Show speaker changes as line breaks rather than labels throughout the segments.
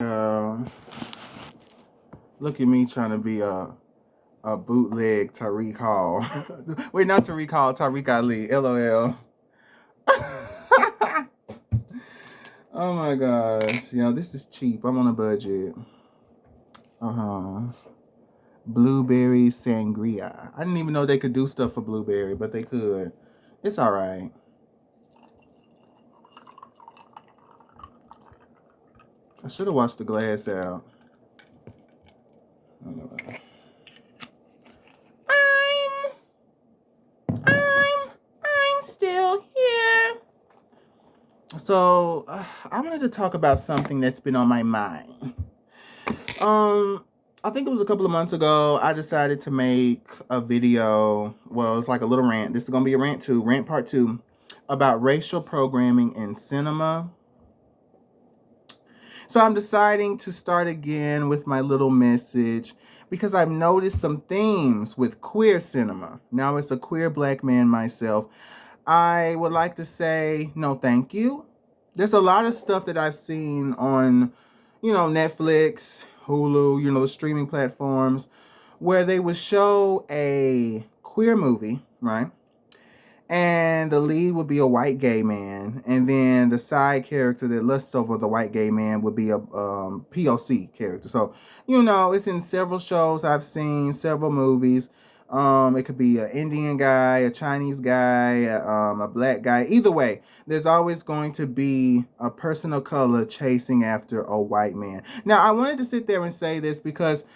Uh, Look at me trying to be a bootleg Tariq Hall. Wait, not Tariq Hall, Tariq Ali. LOL. Oh my gosh. Yeah, this is cheap. I'm on a budget. Uh-huh. Blueberry sangria. I didn't even know they could do stuff for blueberry, but they could. It's all right. I should have washed the glass out. I'm I'm still here. So I wanted to talk about something that's been on my mind. I think it was a couple of months ago. I decided to make a video. Well, it's like a little rant. This is gonna be a rant too, rant part two, about racial programming in cinema. So I'm deciding to start again with my little message because I've noticed some themes with queer cinema. Now, as a queer black man myself, I would like to say no thank you. There's a lot of stuff that I've seen on, Netflix, Hulu, the streaming platforms, where they would show a queer movie, right? And the lead would be a white gay man, and then the side character that lusts over the white gay man would be a POC character. So, it's in several shows I've seen, several movies. It could be an Indian guy, a Chinese guy, a black guy. Either way, there's always going to be a person of color chasing after a white man. Now, I wanted to sit there and say this because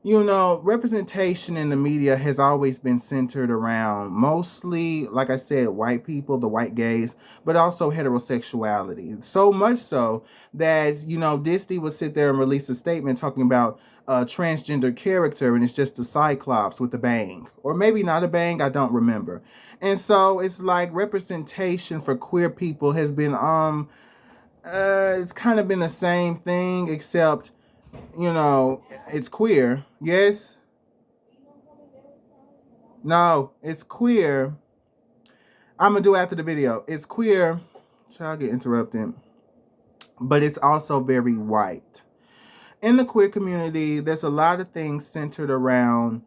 representation in the media has always been centered around mostly, like I said, white people, the white gays, but also heterosexuality. So much so that, Disney would sit there and release a statement talking about a transgender character and it's just a cyclops with a bang. Or maybe not a bang, I don't remember. And so it's like representation for queer people has been, it's kind of been the same thing, except it's queer. Yes? No, it's queer. I'm gonna do after the video. It's queer. Shall I get interrupted? But it's also very white. In the queer community, there's a lot of things centered around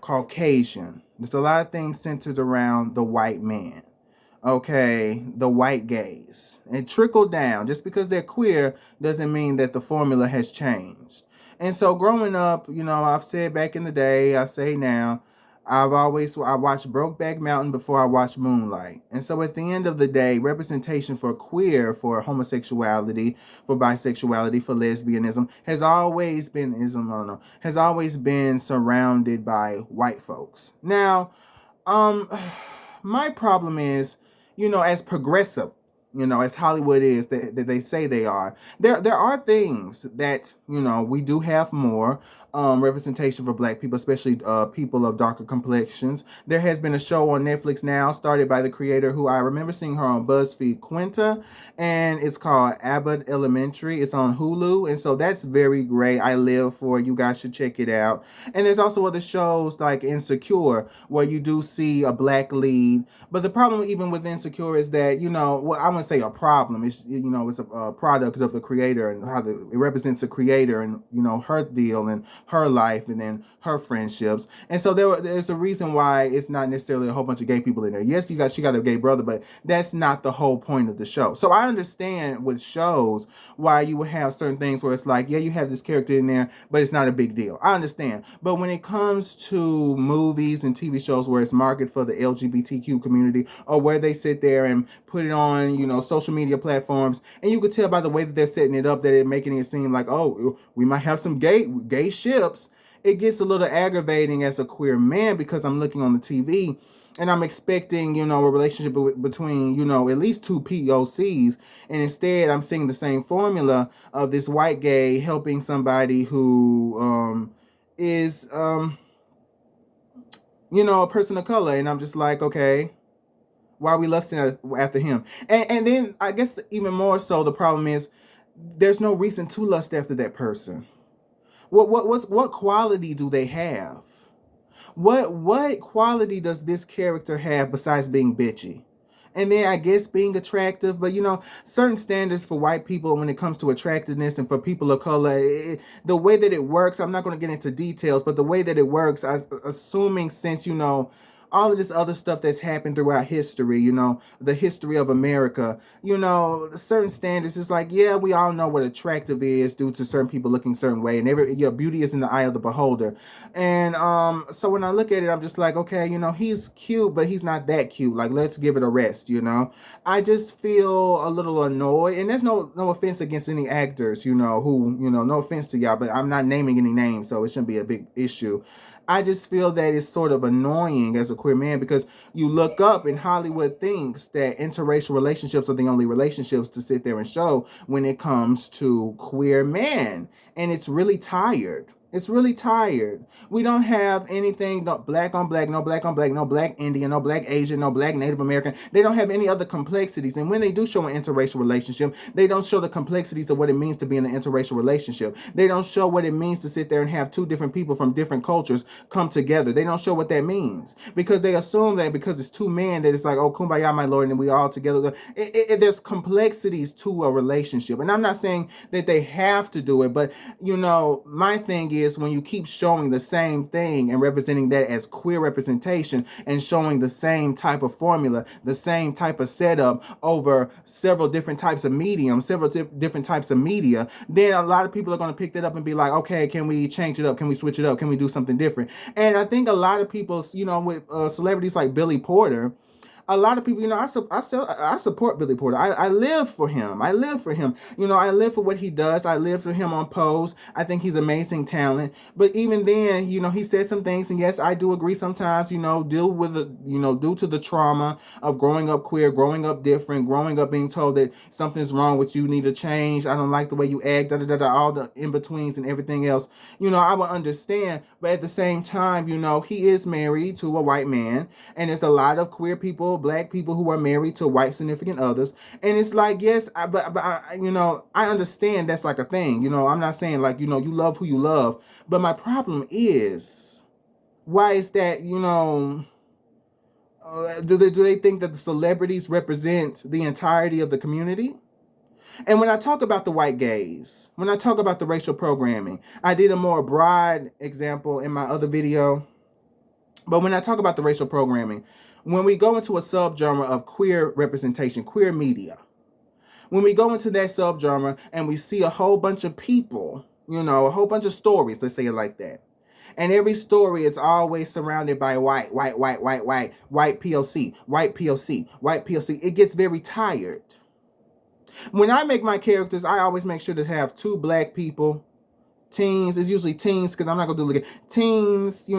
Caucasian. There's a lot of things centered around the white man. Okay, the white gays. It trickled down. Just because they're queer doesn't mean that the formula has changed. And so growing up, I've said back in the day, I say now, I watched Brokeback Mountain before I watched Moonlight. And so at the end of the day, representation for queer, for homosexuality, for bisexuality, for lesbianism has always been surrounded by white folks. Now, my problem is, as progressive, as Hollywood is, that they say they are, there are things that, we do have more representation for black people, especially people of darker complexions. There has been a show on Netflix now started by the creator who I remember seeing her on BuzzFeed, Quinta, and it's called Abbott Elementary. It's on Hulu, and so that's very great. I live for it. You guys should check it out. And there's also other shows like Insecure, where you do see a black lead. But the problem even with Insecure is that, well, I wouldn't say a problem. It's, it's a product of the creator and how it represents the creator and, her deal and her life and then her friendships. And so there's a reason why it's not necessarily a whole bunch of gay people in there. Yes, she got a gay brother, but that's not the whole point of the show. So I understand with shows why you would have certain things where it's like, yeah, you have this character in there, but it's not a big deal. I understand. But when it comes to movies and TV shows where it's marketed for the LGBTQ community, or where they sit there and put it on, social media platforms, and you could tell by the way that they're setting it up that it's making it seem like, oh, we might have some gay ships. It gets a little aggravating as a queer man because I'm looking on the TV and I'm expecting, a relationship between, at least two POCs. And instead, I'm seeing the same formula of this white gay helping somebody who is, a person of color. And I'm just like, okay, why are we lusting after him? And then I guess even more so, the problem is there's no reason to lust after that person. What quality do they have? What quality does this character have besides being bitchy? And then I guess being attractive, but certain standards for white people when it comes to attractiveness and for people of color, the way that it works, I'm not going to get into details, but the way that it works, assuming since, all of this other stuff that's happened throughout history, the history of America, certain standards, it's like, yeah, we all know what attractive is due to certain people looking certain way, and beauty is in the eye of the beholder. And so when I look at it, I'm just like, okay, he's cute, but he's not that cute. Like, let's give it a rest. I just feel a little annoyed, and there's no offense against any actors, who, no offense to y'all, but I'm not naming any names, so it shouldn't be a big issue. I just feel that it's sort of annoying as a queer man because you look up and Hollywood thinks that interracial relationships are the only relationships to sit there and show when it comes to queer men. And it's really tired. It's really tired. We don't have anything, no black on black, no black on black, no black Indian, no black Asian, no black Native American. They don't have any other complexities. And when they do show an interracial relationship, they don't show the complexities of what it means to be in an interracial relationship. They don't show what it means to sit there and have two different people from different cultures come together. They don't show what that means because they assume that because it's two men that it's like, oh, kumbaya, my lord, and we all together. There's complexities to a relationship. And I'm not saying that they have to do it, but, my thing is when you keep showing the same thing and representing that as queer representation and showing the same type of formula, the same type of setup over several different types of mediums, several different types of media, then a lot of people are going to pick that up and be like, okay, can we change it up? Can we switch it up? Can we do something different? And I think a lot of people, with celebrities like Billy Porter, a lot of people, I support Billy Porter. I live for him. I live for him. I live for what he does. I live for him on Pose. I think he's amazing talent. But even then, he said some things, and yes, I do agree sometimes, deal with the, due to the trauma of growing up queer, growing up different, growing up being told that something's wrong with you, need to change. I don't like the way you act, all the in-betweens and everything else. I would understand. But at the same time, he is married to a white man, and there's a lot of queer people, black people who are married to white significant others. And it's like, yes, but I understand that's like a thing. I'm not saying like, you love who you love. But my problem is, why is that, do they think that the celebrities represent the entirety of the community? And when I talk about the white gaze, when I talk about the racial programming, I did a more broad example in my other video. But when I talk about the racial programming, when we go into a subgenre of queer representation, queer media, when we go into that subgenre and we see a whole bunch of people, a whole bunch of stories, let's say it like that. And every story is always surrounded by white POC, white POC, white POC. It gets very tired. When I make my characters, I always make sure to have two black people, teens. It's usually teens because I'm not going to do like teens,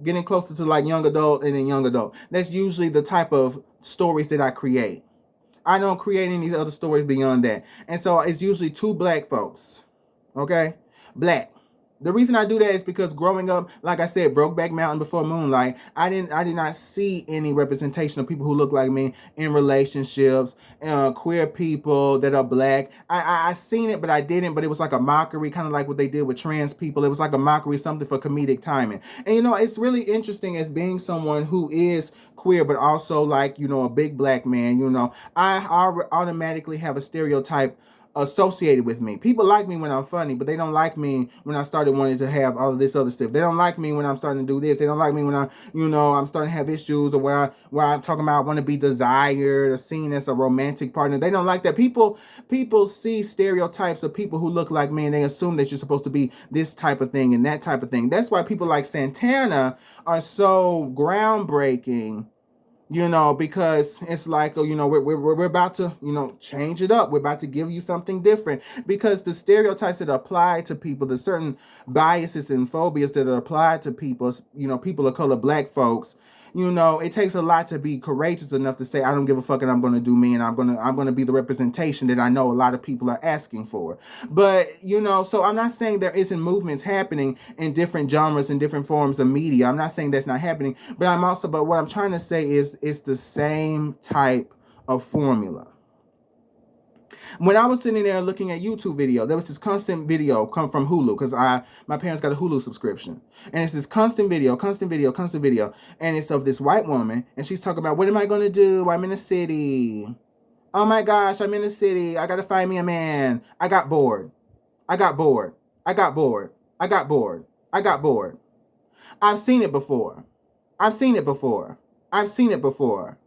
getting closer to like young adult and then young adult. That's usually the type of stories that I create. I don't create any other stories beyond that. And so it's usually two black folks. Okay? Black. The reason I do that is because growing up, like I said, Brokeback Mountain before Moonlight, I did not see any representation of people who look like me in relationships, queer people that are black. I seen it, but I didn't. But it was like a mockery, kind of like what they did with trans people. It was like a mockery, something for comedic timing. And it's really interesting as being someone who is queer, but also like a big black man. I automatically have a stereotype associated with me. People like me when I'm funny, but they don't like me when I started wanting to have all of this other stuff. They don't like me when I'm starting to do this. They don't like me when I'm starting to have issues, or where I'm talking about I want to be desired or seen as a romantic partner. They don't like that. People see stereotypes of people who look like me, and they assume that you're supposed to be this type of thing and that type of thing. That's why people like Santana are so groundbreaking. Because it's like, we're about to, change it up. We're about to give you something different, because the stereotypes that apply to people, the certain biases and phobias that are applied to people, people of color, black folks, it takes a lot to be courageous enough to say, I don't give a fuck and I'm going to do me, and I'm going to be the representation that I know a lot of people are asking for. But, so I'm not saying there isn't movements happening in different genres and different forms of media. I'm not saying that's not happening, but what I'm trying to say is it's the same type of formula. When I was sitting there looking at YouTube video, there was this constant video come from Hulu because my parents got a Hulu subscription, and it's this constant video, and it's of this white woman, and she's talking about what am I gonna do? I'm in a city. Oh my gosh, I'm in the city. I gotta find me a man. I got bored. I got bored. I got bored. I got bored. I got bored. I've seen it before. I've seen it before. I've seen it before.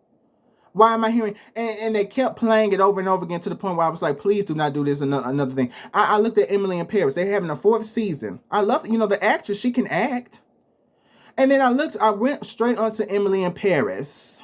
Why am I hearing? And they kept playing it over and over again to the point where I was like, please do not do this. Another thing. I looked at Emily in Paris. They're having a 4th season. I love, the actress. She can act. And then I went straight onto Emily in Paris.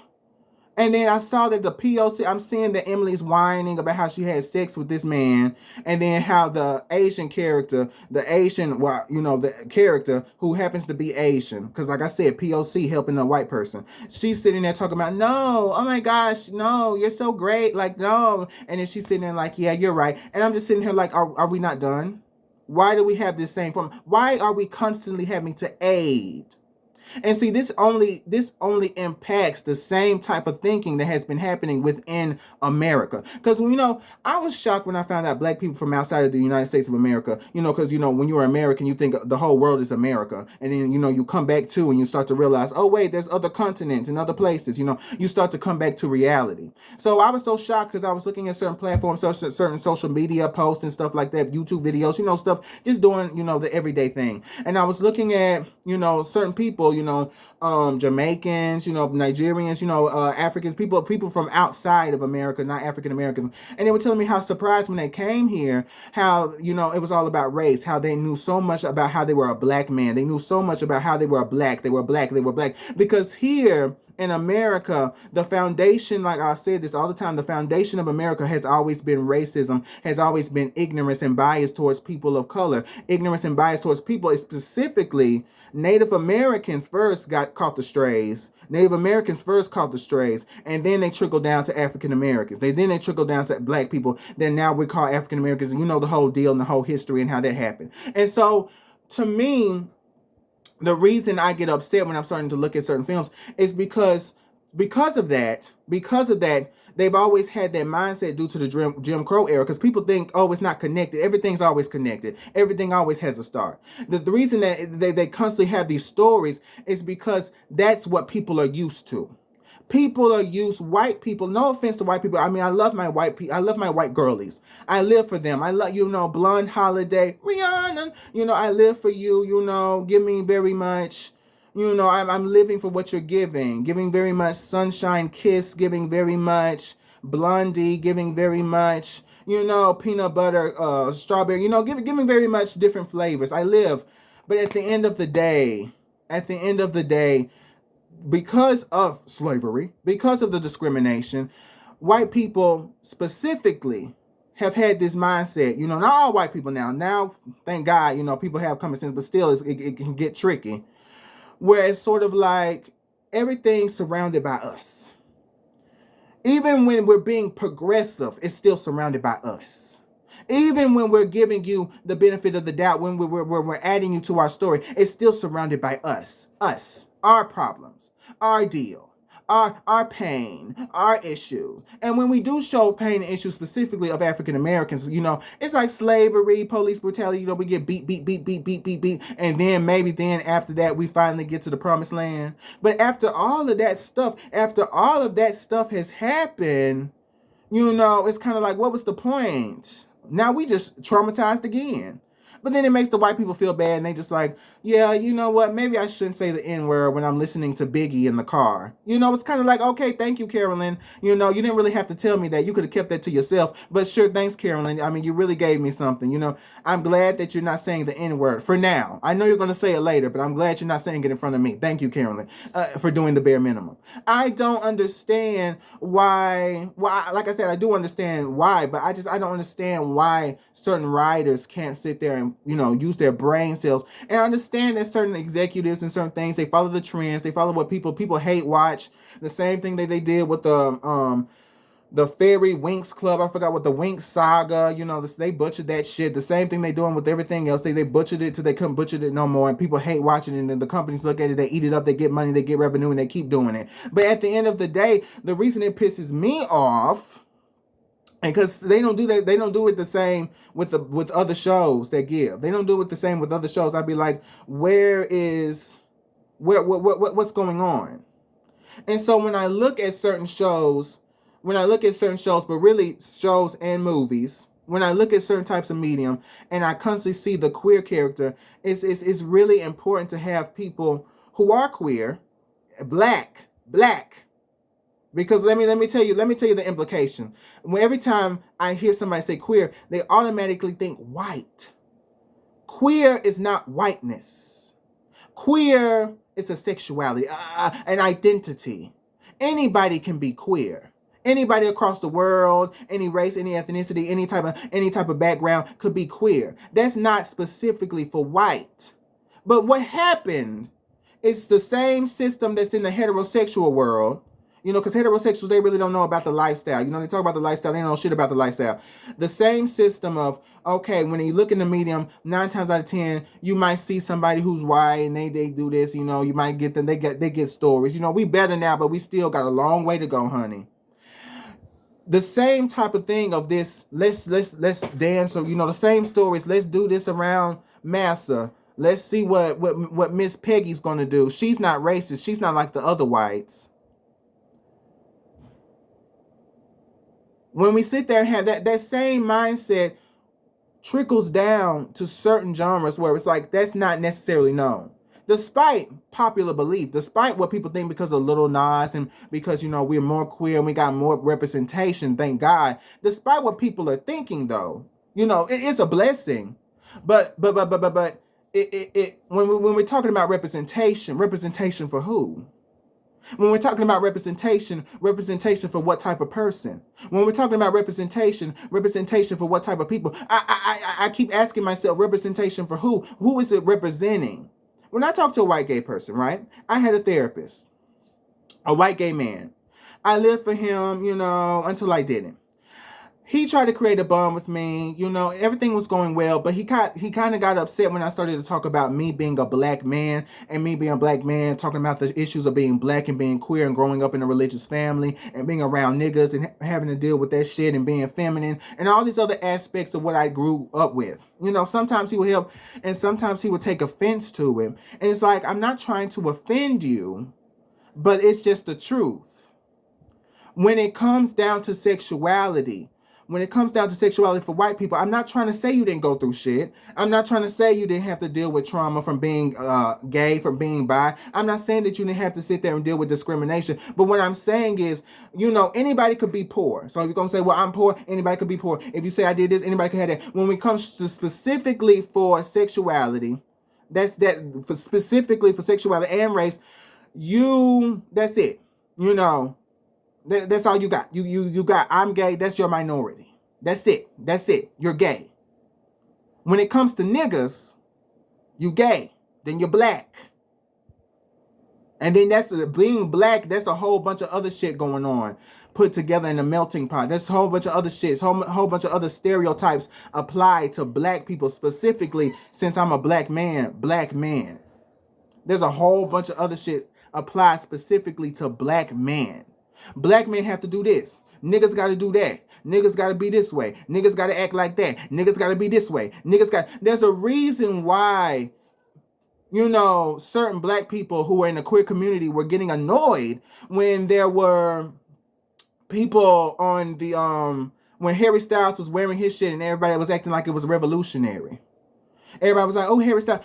And then I saw that the POC, I'm seeing that Emily's whining about how she had sex with this man. And then how the Asian character, the character who happens to be Asian, because like I said, POC helping a white person. She's sitting there talking about, no, oh my gosh, no, you're so great. Like, no. And then she's sitting there like, yeah, you're right. And I'm just sitting here like, are we not done? Why do we have this same form? Why are we constantly having to aid? And see, this only impacts the same type of thinking that has been happening within America. Because, I was shocked when I found out black people from outside of the United States of America, because, when you're American, you think the whole world is America. And then, you come back to and you start to realize, oh, wait, there's other continents and other places. You start to come back to reality. So I was so shocked because I was looking at certain platforms, certain social media posts and stuff like that, YouTube videos, stuff, just doing, the everyday thing. And I was looking at, certain people, Jamaicans, Nigerians, Africans, people from outside of America, not African Americans. And they were telling me how surprised when they came here, how, it was all about race, how they knew so much about how they were a black man. They knew so much about how they were black. Because here in America, the foundation, like I said this all the time, the foundation of America has always been racism, has always been ignorance and bias towards people of color. Ignorance and bias towards people, specifically Native Americans first caught the strays. Native Americans first caught the strays, and then they trickled down to African Americans. Then they trickled down to black people. Then now we call African Americans, and the whole deal and the whole history and how that happened. And so, to me, the reason I get upset when I'm starting to look at certain films is because of that, they've always had that mindset due to the Jim Crow era, because people think, oh, it's not connected. Everything's always connected. Everything always has a start. The reason that they constantly have these stories is because that's what people are used to. People are used, white people, no offense to white people. I mean, I love my white people. I love my white girlies. I live for them. I love, Blonde Holiday, Rihanna, I live for you, give me very much. I'm living for what you're giving very much Sunshine Kiss, giving very much Blondie, giving very much, peanut butter, strawberry, giving very much different flavors. I live. But at the end of the day, because of slavery, because of the discrimination, white people specifically have had this mindset, not all white people now. Now, thank God, people have common sense, but still it can get tricky. Where it's sort of like everything's surrounded by us. Even when we're being progressive, it's still surrounded by us. Even when we're giving you the benefit of the doubt, when we're adding you to our story, it's still surrounded by us. Us, our problems, our deal, our pain, our issues. And when we do show pain and issues specifically of African Americans, it's like slavery, police brutality, we get beat. And then maybe after that, we finally get to the promised land. But after all of that stuff has happened, it's kind of like, what was the point? Now we just traumatized again. But then it makes the white people feel bad, and they just like, yeah, you know what? Maybe I shouldn't say the N-word when I'm listening to Biggie in the car. It's kind of like, okay, thank you, Carolyn. You didn't really have to tell me that. You could have kept that to yourself. But sure, thanks, Carolyn. I mean, you really gave me something. I'm glad that you're not saying the N-word for now. I know you're going to say it later, but I'm glad you're not saying it in front of me. Thank you, Carolyn, for doing the bare minimum. I don't understand why. Well, like I said, I do understand why, but I don't understand why certain writers can't sit there and use their brain cells and understand that certain executives and certain things, they follow the trends, they follow what people hate watch. The same thing that they did with the Fairy Winx Club. I forgot what the Winx Saga, they butchered that shit. The same thing they doing with everything else. They butchered it till they couldn't butcher it no more, and people hate watching it, and then the companies look at it, they eat it up, they get money, they get revenue, and they keep doing it. But at the end of the day, the reason it pisses me off And because they don't do that, they don't do it the same with other shows that give. They don't do it the same with other shows. I'd be like, what's going on? And so when I look at certain shows, but really shows and movies, when I look at certain types of medium and I constantly see the queer character, it's really important to have people who are queer, black, because let me tell you the implication. Every time I hear somebody say queer, they automatically think white. Queer is not whiteness. Queer is a sexuality, an identity. Anybody can be queer. Anybody across the world, any race, any ethnicity, any type of background could be queer. That's not specifically for white. But what happened is the same system that's in the heterosexual world. Because heterosexuals, they really don't know about the lifestyle. They talk about the lifestyle. They don't know shit about the lifestyle. The same system of, okay, when you look in the medium, 9 times out of 10, you might see somebody who's white and they do this. You might get them. They get stories. We better now, but we still got a long way to go, honey. The same type of thing of this. Let's dance. Or the same stories. Let's do this around Massa. Let's see what Miss Peggy's gonna do. She's not racist. She's not like the other whites. When we sit there and have that same mindset trickles down to certain genres where it's like that's not necessarily known. Despite popular belief, despite what people think because of Lil Nas and because, we're more queer and we got more representation, thank God. Despite what people are thinking though, it is a blessing. But it when we're talking about representation for who? When we're talking about representation for what type of person? When we're talking about representation for what type of people? I keep asking myself, representation for who? Who is it representing? When I talk to a white gay person, right? I had a therapist, a white gay man. I lived for him, until I didn't. He tried to create a bond with me. Everything was going well, but he kind of got upset when I started to talk about me being a black man and me being a black man, talking about the issues of being black and being queer and growing up in a religious family and being around niggas and having to deal with that shit and being feminine and all these other aspects of what I grew up with. Sometimes he would help and sometimes he would take offense to it. And it's like, I'm not trying to offend you, but it's just the truth. When it comes down to sexuality for white people, I'm not trying to say you didn't go through shit. I'm not trying to say you didn't have to deal with trauma from being gay, from being bi. I'm not saying that you didn't have to sit there and deal with discrimination. But what I'm saying is, anybody could be poor. So if you're going to say, well, I'm poor, anybody could be poor. If you say I did this, anybody could have that. When it comes to specifically for sexuality, specifically for sexuality and race, that's it. That's all you got. You got, I'm gay, that's your minority. That's it. You're gay. When it comes to niggas, you gay. Then you're black. And then being black, that's a whole bunch of other shit going on. Put together in a melting pot. There's a whole bunch of other shit. Whole bunch of other stereotypes applied to black people specifically since I'm a black man. There's a whole bunch of other shit applied specifically to black men. Black men have to do this. Niggas got to do that. Niggas got to be this way. Niggas got to act like that. Niggas got to be this way. There's a reason why, certain black people who were in the queer community were getting annoyed when there were people on the, when Harry Styles was wearing his shit and everybody was acting like it was revolutionary. Everybody was like, oh, Harry Styles.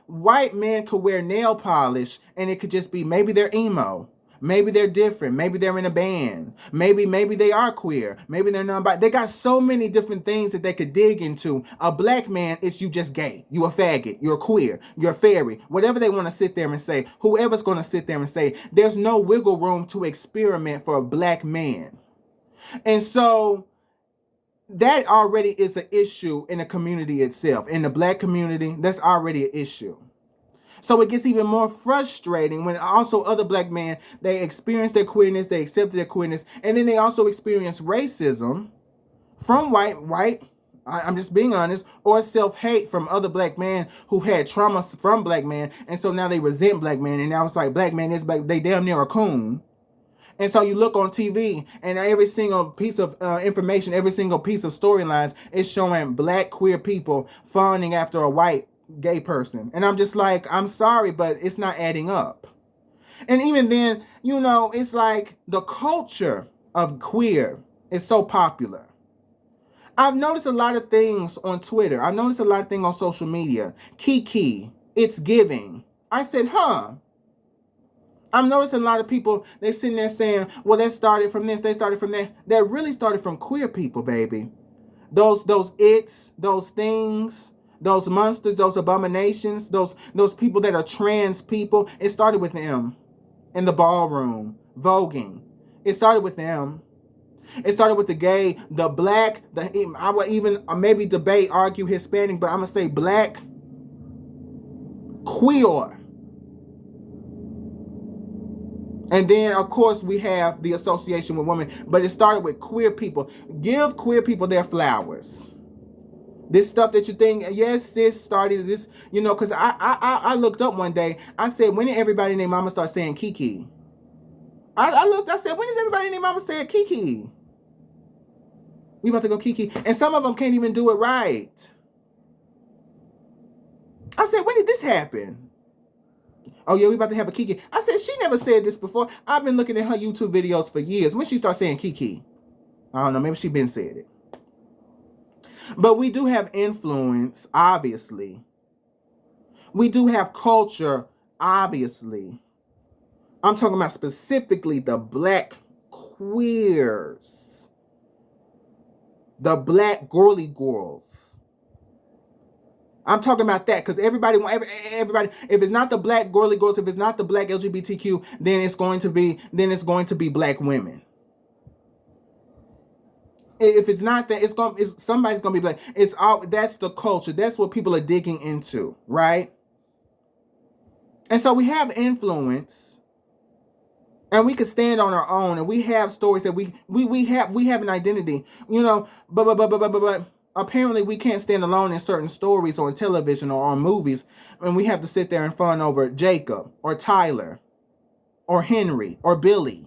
White men could wear nail polish and it could just be maybe they're emo. Maybe they're different. Maybe they're in a band. Maybe they are queer. Maybe they're non-binary. They got so many different things that they could dig into. A black man, it's you just gay. You a faggot. You're queer. You're fairy. Whatever they want to sit there and say. Whoever's going to sit there and say. There's no wiggle room to experiment for a black man. And so that already is an issue in the community itself. In the black community, that's already an issue. So it gets even more frustrating when also other black men, they experience their queerness, they accept their queerness, and then they also experience racism from white, I'm just being honest, or self-hate from other black men who had trauma from black men, and so now they resent black men, and now it's like black man is black, they damn near a coon. And so you look on TV, and every single piece of information, every single piece of storylines is showing black queer people fawning after a white gay person. And I'm just like, I'm sorry, but it's not adding up. And even then, it's like the culture of queer is so popular. I've noticed a lot of things on Twitter. I've noticed a lot of things on social media. Kiki, it's giving. I said, huh. I'm noticing a lot of people, they sitting there saying, well, they started from this, they started from that. That really started from queer people, baby. Those it's, those things, those monsters, those abominations, those people that are trans people. It started with them in the ballroom, voguing. It started with them. It started with the gay, the black, I would even maybe debate, argue Hispanic, but I'm going to say black, queer. And then, of course, we have the association with women, but it started with queer people. Give queer people their flowers. This stuff that you think, yes, sis started this, because I looked up one day. I said, when did everybody named Mama start saying Kiki? I said, when is everybody named Mama saying Kiki? We about to go Kiki. And some of them can't even do it right. I said, when did this happen? Oh, yeah, we about to have a Kiki. I said, she never said this before. I've been looking at her YouTube videos for years. When she start saying Kiki? I don't know. Maybe she been said it. But we do have influence, obviously. We do have culture, obviously. I'm talking about specifically the black queers. The black girly girls. I'm talking about that because everybody, if it's not the black girly girls, if it's not the black LGBTQ, then it's going to be black women. If it's not that, somebody's gonna be black. That's the culture. That's what people are digging into, right? And so we have influence, and we can stand on our own, and we have stories that we have an identity, but apparently we can't stand alone in certain stories or on television or on movies, and we have to sit there and fawn over Jacob or Tyler or Henry or Billy.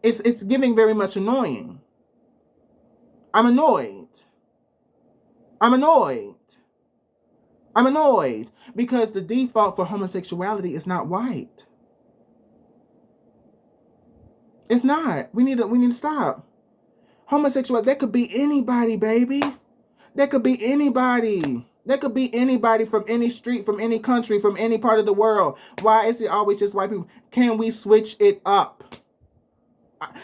It's giving very much annoying. I'm annoyed because the default for homosexuality is not white. It's not. We need to stop. Homosexuality, that could be anybody, baby. That could be anybody. That could be anybody from any street, from any country, from any part of the world. Why is it always just white people? Can we switch it up?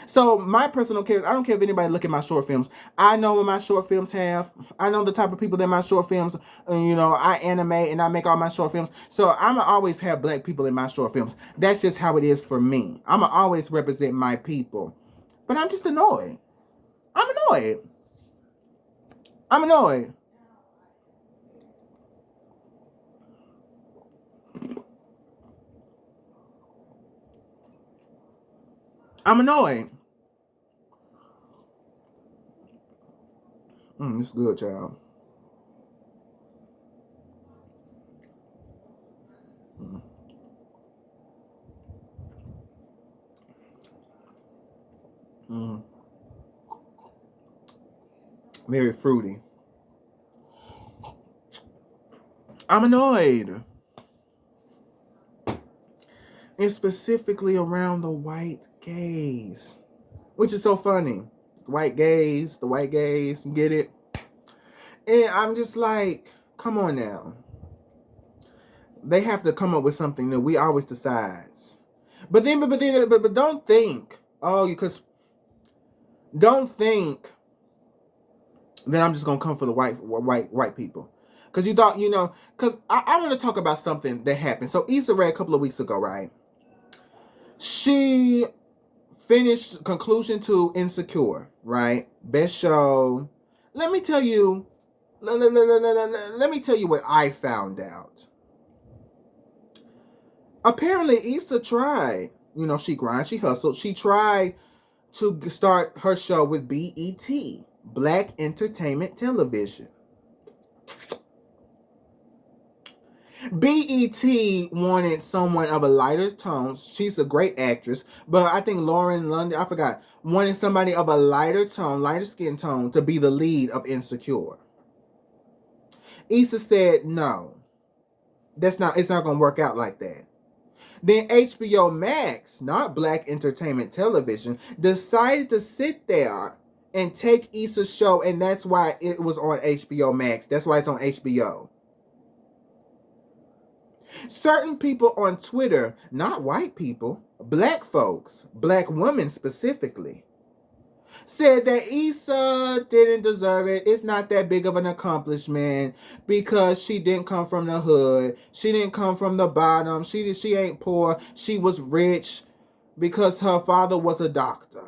So my personal case, I don't care if anybody look at my short films. I know what my short films have. I know the type of people that my short films, I animate and I make all my short films. So I'ma always have black people in my short films. That's just how it is for me. I'ma always represent my people. But I'm just annoyed. I'm annoyed. I'm annoyed. I'm annoyed. It's good, child. Very fruity. I'm annoyed. And specifically around the white gays. Which is so funny. The white gays, you get it? And I'm just like, come on now. They have to come up with something new. We always decides. But don't think, don't think that I'm just gonna come for the white people. Because because I want to talk about something that happened. So Issa Rae a couple of weeks ago, right? She finished conclusion to Insecure, right? Best show. Let me tell you what I found out. Apparently Issa tried, she grind, she hustled. She tried to start her show with BET, Black Entertainment Television. BET wanted someone of a lighter tone. She's a great actress, but I think Lauren London, I forgot, wanted somebody of a lighter tone, lighter skin tone to be the lead of Insecure. Issa said no. It's not gonna work out like that. Then HBO Max, not Black Entertainment Television, decided to sit there and take Issa's show, and that's why it was on HBO Max. That's why it's on HBO. Certain people on Twitter, not white people, black folks, black women specifically, said that Issa didn't deserve it. It's not that big of an accomplishment because she didn't come from the hood. She didn't come from the bottom. She ain't poor. She was rich because her father was a doctor.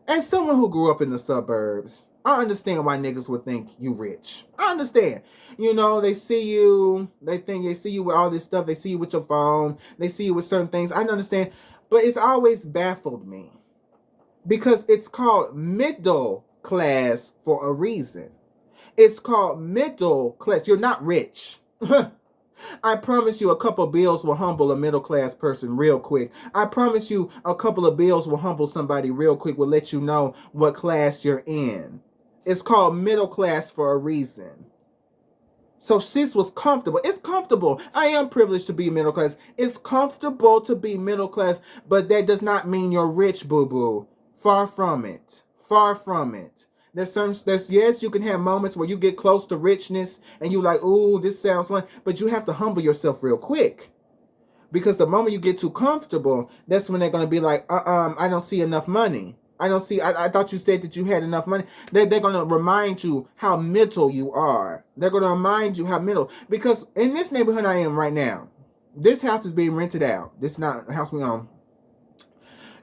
As someone who grew up in the suburbs, I understand why niggas would think you rich. I understand. You know, they see you, they see you with all this stuff. They see you with your phone. They see you with certain things. I understand. But it's always baffled me because it's called middle class for a reason. It's called middle class. You're not rich. I promise you a couple of bills will humble a middle class person real quick. I promise you a couple of bills will humble somebody real quick, will let you know what class you're in. It's called middle class for a reason. So sis was comfortable. It's comfortable. I am privileged to be middle class. It's comfortable to be middle class, but that does not mean you're rich, boo-boo. Far from it. Far from it. Yes, you can have moments where you get close to richness and you like, ooh, this sounds like, but you have to humble yourself real quick. Because the moment you get too comfortable, that's when they're going to be like, I don't see enough money. I thought you said that you had enough money. They're going to remind you how middle you are. They're going to remind you how middle. Because in this neighborhood I am right now, this house is being rented out. This is not a house we own.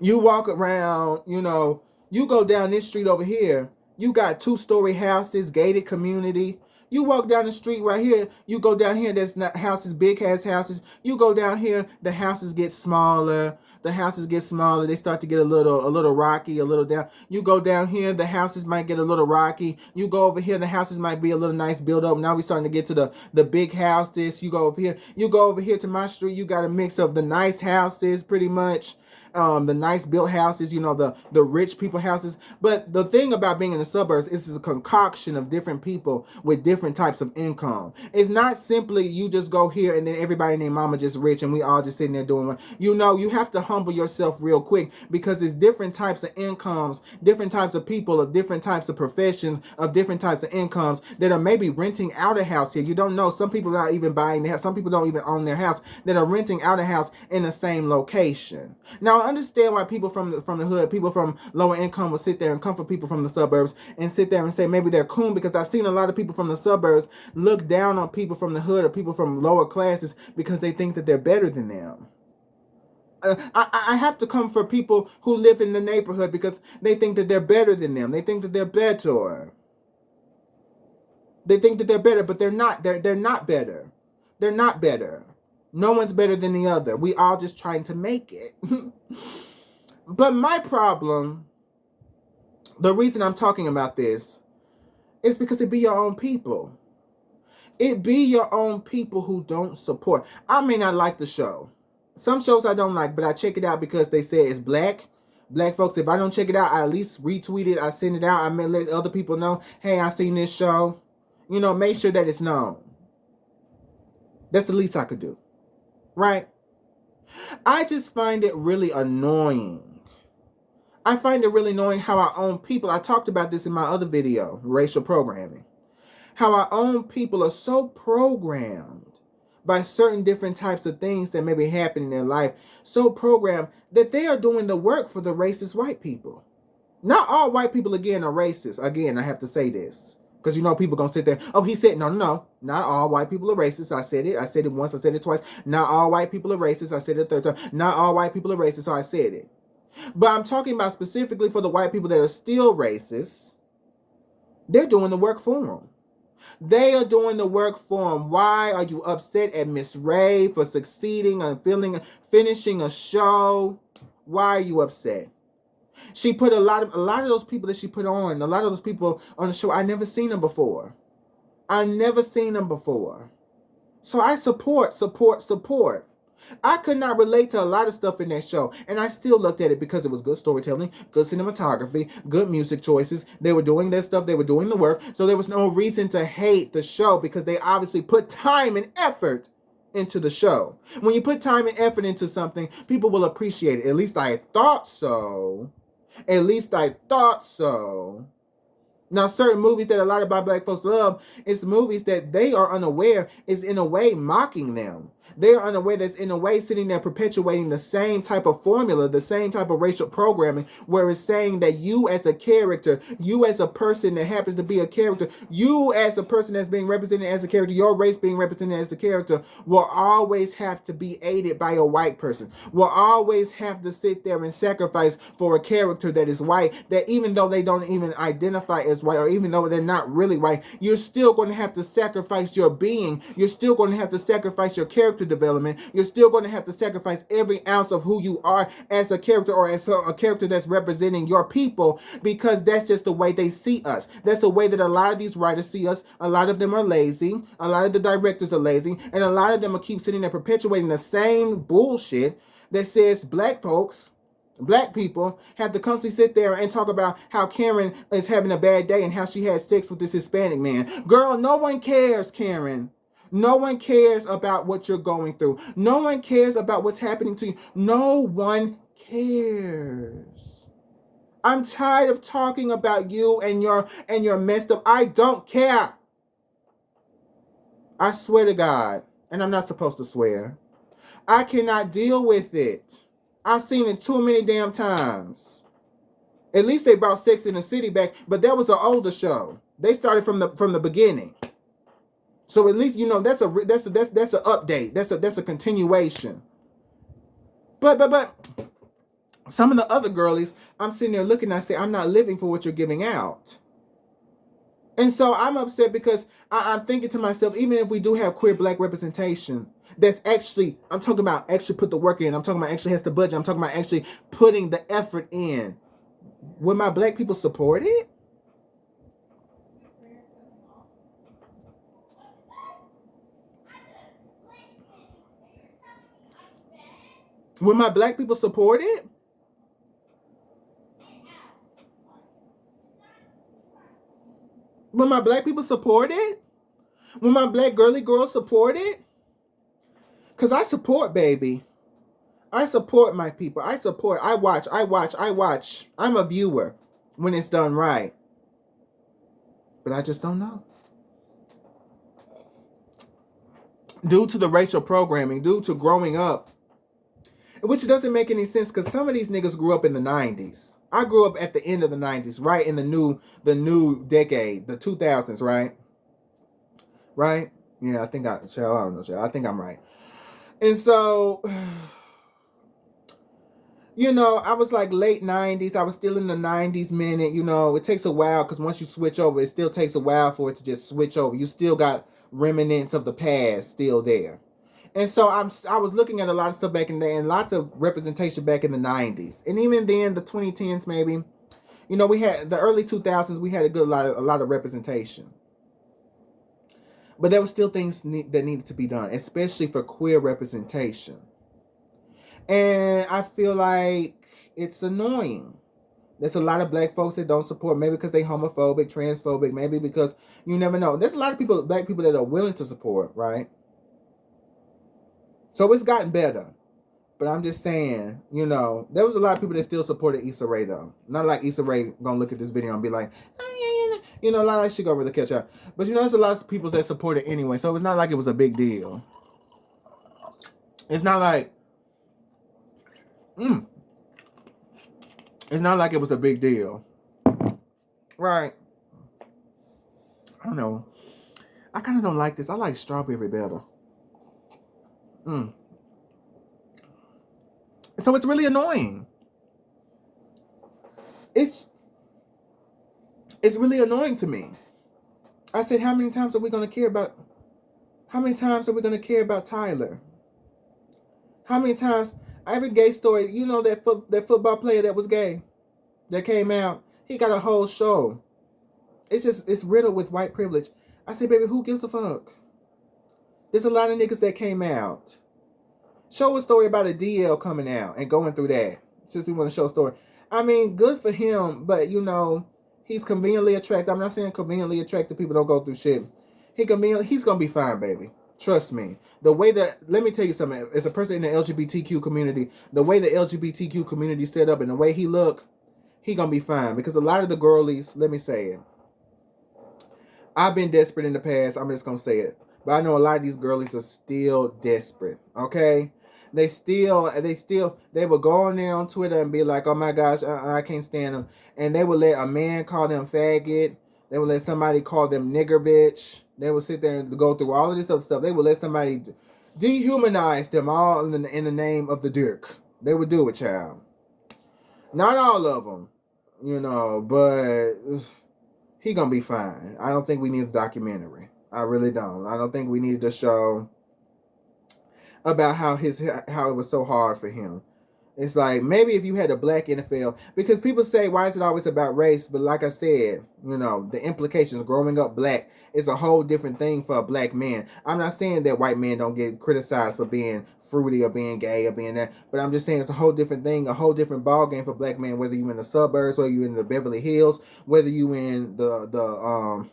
You walk around, you know, you go down this street over here, you got 2-story houses, gated community. You walk down the street right here, you go down here, there's not houses, big ass houses. You go down here, the houses get smaller. The houses get smaller. They start to get a little rocky, a little down. You go down here, the houses might get a little rocky. You go over here, the houses might be a little nice build up. Now we're starting to get to the big houses. You go over here. You go over here to my street. You got a mix of the nice houses, pretty much. The nice built houses, you know, the rich people houses. But the thing about being in the suburbs is it's a concoction of different people with different types of income. It's not simply you just go here and then everybody named mama just rich and we all just sitting there doing what, you know, you have to humble yourself real quick because it's different types of incomes, different types of people of different types of professions, of different types of incomes that are maybe renting out a house here. You don't know. Some people are not even buying the house. Some people don't even own their house that are renting out a house in the same location. Now, I understand why people from the hood, people from lower income will sit there and come for people from the suburbs and sit there and say maybe they're cool, because I've seen a lot of people from the suburbs look down on people from the hood or people from lower classes because they think that they're better than them. I have to come for people who live in the neighborhood because they think that they're better than them. They think that they're better. They think that they're better, but they're not. They're not better. They're not better. No one's better than the other. We all just trying to make it. But my problem, the reason I'm talking about this, is because it be your own people. It be your own people who don't support. I may not like the show. Some shows I don't like, but I check it out because they say it's black. Black folks, if I don't check it out, I at least retweet it. I send it out. I may let other people know, hey, I seen this show. You know, make sure that it's known. That's the least I could do. Right? I just find it really annoying. I find it really annoying how our own people, I talked about this in my other video, racial programming, how our own people are so programmed by certain different types of things that may be happening in their life, so programmed that they are doing the work for the racist white people. Not all white people, again, are racist. Again, I have to say this. Because, you know, people going to sit there. Oh, he said, no. Not all white people are racist. I said it. I said it once. I said it twice. Not all white people are racist. I said it a third time. Not all white people are racist. So I said it. But I'm talking about specifically for the white people that are still racist. They're doing the work for them. They are doing the work for them. Why are you upset at Miss Ray for succeeding and finishing a show? Why are you upset? She put a lot of those people that she put on, a lot of those people on the show, I never seen them before. I never seen them before. So I support. I could not relate to a lot of stuff in that show, and I still looked at it because it was good storytelling, good cinematography, good music choices. They were doing their stuff, they were doing the work, so there was no reason to hate the show because they obviously put time and effort into the show. When you put time and effort into something, people will appreciate it. At least I thought so. At least I thought so. Now, certain movies that a lot of black folks love is movies that they are unaware is in a way mocking them. They are unaware that's in a way sitting there perpetuating the same type of formula, the same type of racial programming, where it's saying that you as a character, you as a person that happens to be a character, you as a person that's being represented as a character, your race being represented as a character, will always have to be aided by a white person, will always have to sit there and sacrifice for a character that is white, that even though they don't even identify as white, or even though they're not really white, you're still going to have to sacrifice your being. You're still going to have to sacrifice your character development. You're still going to have to sacrifice every ounce of who you are as a character, or as a character that's representing your people, because that's just the way they see us. That's the way that a lot of these writers see us. A lot of them are lazy. A lot of the directors are lazy. And a lot of them will keep sitting there perpetuating the same bullshit that says black folks, black people have to constantly sit there and talk about how Karen is having a bad day and how she had sex with this Hispanic man. Girl, no one cares, Karen. No one cares about what you're going through. No one cares about what's happening to you. No one cares. I'm tired of talking about you and your messed up. I don't care. I swear to God, and I'm not supposed to swear. I cannot deal with it. I've seen it too many damn times. At least they brought Sex in the City back, but that was an older show. They started from the beginning. So at least that's an update. That's a continuation. But some of the other girlies, I'm sitting there looking, I say, I'm not living for what you're giving out. And so I'm upset because I'm thinking to myself, even if we do have queer black representation, that's actually, I'm talking about actually put the work in. I'm talking about actually has the budget. I'm talking about actually putting the effort in. Would my black people support it? Would my black people support it? Would my black people support it? Would my black girly girls support it? Because I support, baby. I support my people. I watch. I'm a viewer when it's done right. But I just don't know. Due to the racial programming, due to growing up, which doesn't make any sense because some of these niggas grew up in the 90s. I grew up at the end of the 90s, right in the new decade, the 2000s, right? Right? Yeah, I think I don't know, I think I'm right. And so, I was like late 90s. I was still in the 90s minute. It takes a while because once you switch over, it still takes a while for it to just switch over. You still got remnants of the past still there. And so I was looking at a lot of stuff back in there and lots of representation back in the 90s. And even then, the 2010s maybe. We had the early 2000s, we had a lot of representation. But there were still things that needed to be done, especially for queer representation. And I feel like it's annoying. There's a lot of black folks that don't support, maybe because they homophobic, transphobic, maybe because you never know. There's a lot of black people that are willing to support, right? So it's gotten better. But I'm just saying, there was a lot of people that still supported Issa Rae though. Not like Issa Rae gonna look at this video and be like, oh, yeah. A lot of shit gonna really catch up. But there's a lot of people that support it anyway. So it's not like it was a big deal. It's not like it's not like it was a big deal. Right. I don't know. I kind of don't like this. I like strawberry better. So it's really annoying. It's really annoying to me. I said, how many times are we going to care about Tyler? How many times? I have a gay story. That football player that was gay that came out. He got a whole show. It's riddled with white privilege. I said, baby, who gives a fuck? There's a lot of niggas that came out. Show a story about a DL coming out and going through that. Since we want to show a story. I mean, good for him, but you know, he's conveniently attractive. I'm not saying conveniently attractive people don't go through shit. He's gonna be fine, baby. Trust me. The way that, let me tell you something, as a person in the LGBTQ community, the way the LGBTQ community set up and the way he look, he gonna be fine. Because a lot of the girlies, let me say it, I've been desperate in the past. I'm just gonna say it. But I know a lot of these girlies are still desperate. Okay? They would go on there on Twitter and be like, oh my gosh, I can't stand them. And they would let a man call them faggot. They would let somebody call them nigger bitch. They would sit there and go through all of this other stuff. They would let somebody dehumanize them all in the name of the dick. They would do it, child. Not all of them, you know, but he gonna be fine. I don't think we need a documentary. I really don't. I don't think we needed a show about how it was so hard for him. It's like, maybe if you had a black NFL, because people say, why is it always about race? But like I said, you know, the implications growing up black is a whole different thing for a black man. I'm not saying that white men don't get criticized for being fruity or being gay or being that, but I'm just saying it's a whole different thing, a whole different ball game for black men, whether you in the suburbs, whether you in the Beverly Hills, whether you in the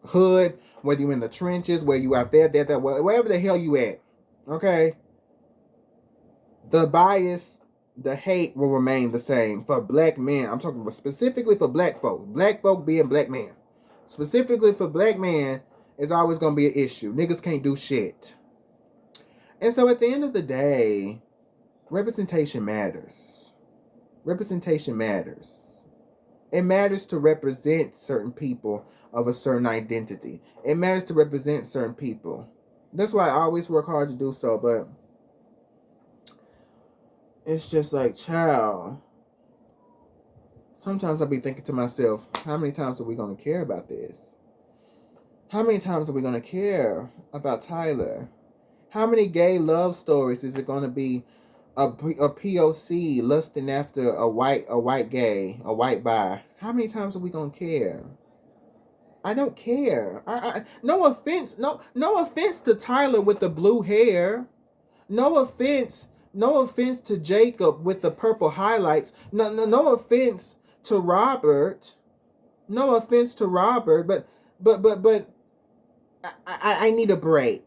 hood, whether you in the trenches, where you out there, wherever the hell you at. Okay? The bias, the hate will remain the same for black men. I'm talking about specifically for black folk. Black folk being black men. Specifically for black men, it's always going to be an issue. Niggas can't do shit. And so at the end of the day, representation matters. Representation matters. It matters to represent certain people of a certain identity. It matters to represent certain people. That's why I always work hard to do so, but it's just like, child, sometimes I'll be thinking to myself, how many times are we going to care about this? How many times are we going to care about Tyler? How many gay love stories is it going to be a POC lusting after a white gay, a white bi? How many times are we going to care? I don't care. No offense. No offense to Tyler with the blue hair. No offense to Jacob with the purple highlights. No offense to Robert. No offense to Robert, but I need a break.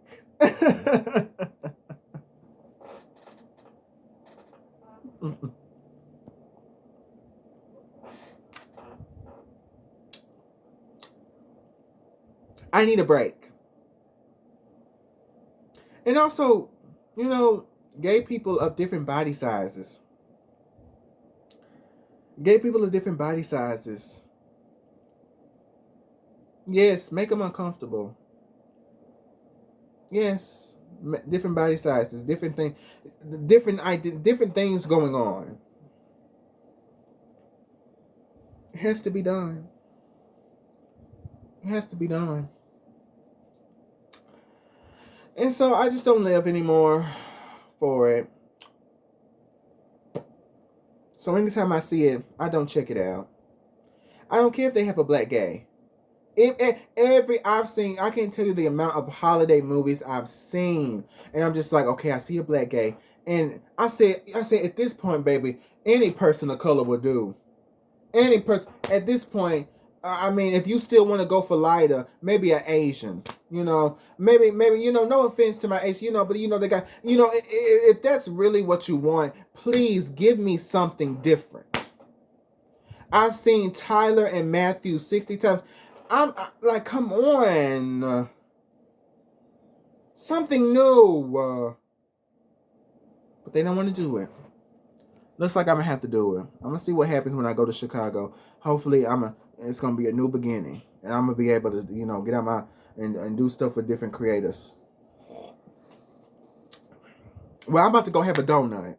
I need a break. And also, you know, gay people of different body sizes. Gay people of different body sizes. Yes, make them uncomfortable. Yes, different body sizes, different things, different things going on. It has to be done. It has to be done. And so I just don't live anymore for it. So anytime I see it, I don't check it out. I don't care if they have a black gay. I can't tell you the amount of holiday movies I've seen, and I'm just like, okay, I see a black gay, and I say at this point, baby, any person of color will do. Any person at this point. I mean, if you still want to go for lighter, maybe an Asian, you know, maybe, you know, no offense to my Asian, you know, but you know, they got, you know, if that's really what you want, please give me something different. I've seen Tyler and Matthew 60 times. I'm like, come on. Something new. But they don't want to do it. Looks like I'm going to have to do it. I'm going to see what happens when I go to Chicago. Hopefully, it's going to be a new beginning. And I'm going to be able to, you know, get out and do stuff with different creators. Well, I'm about to go have a donut.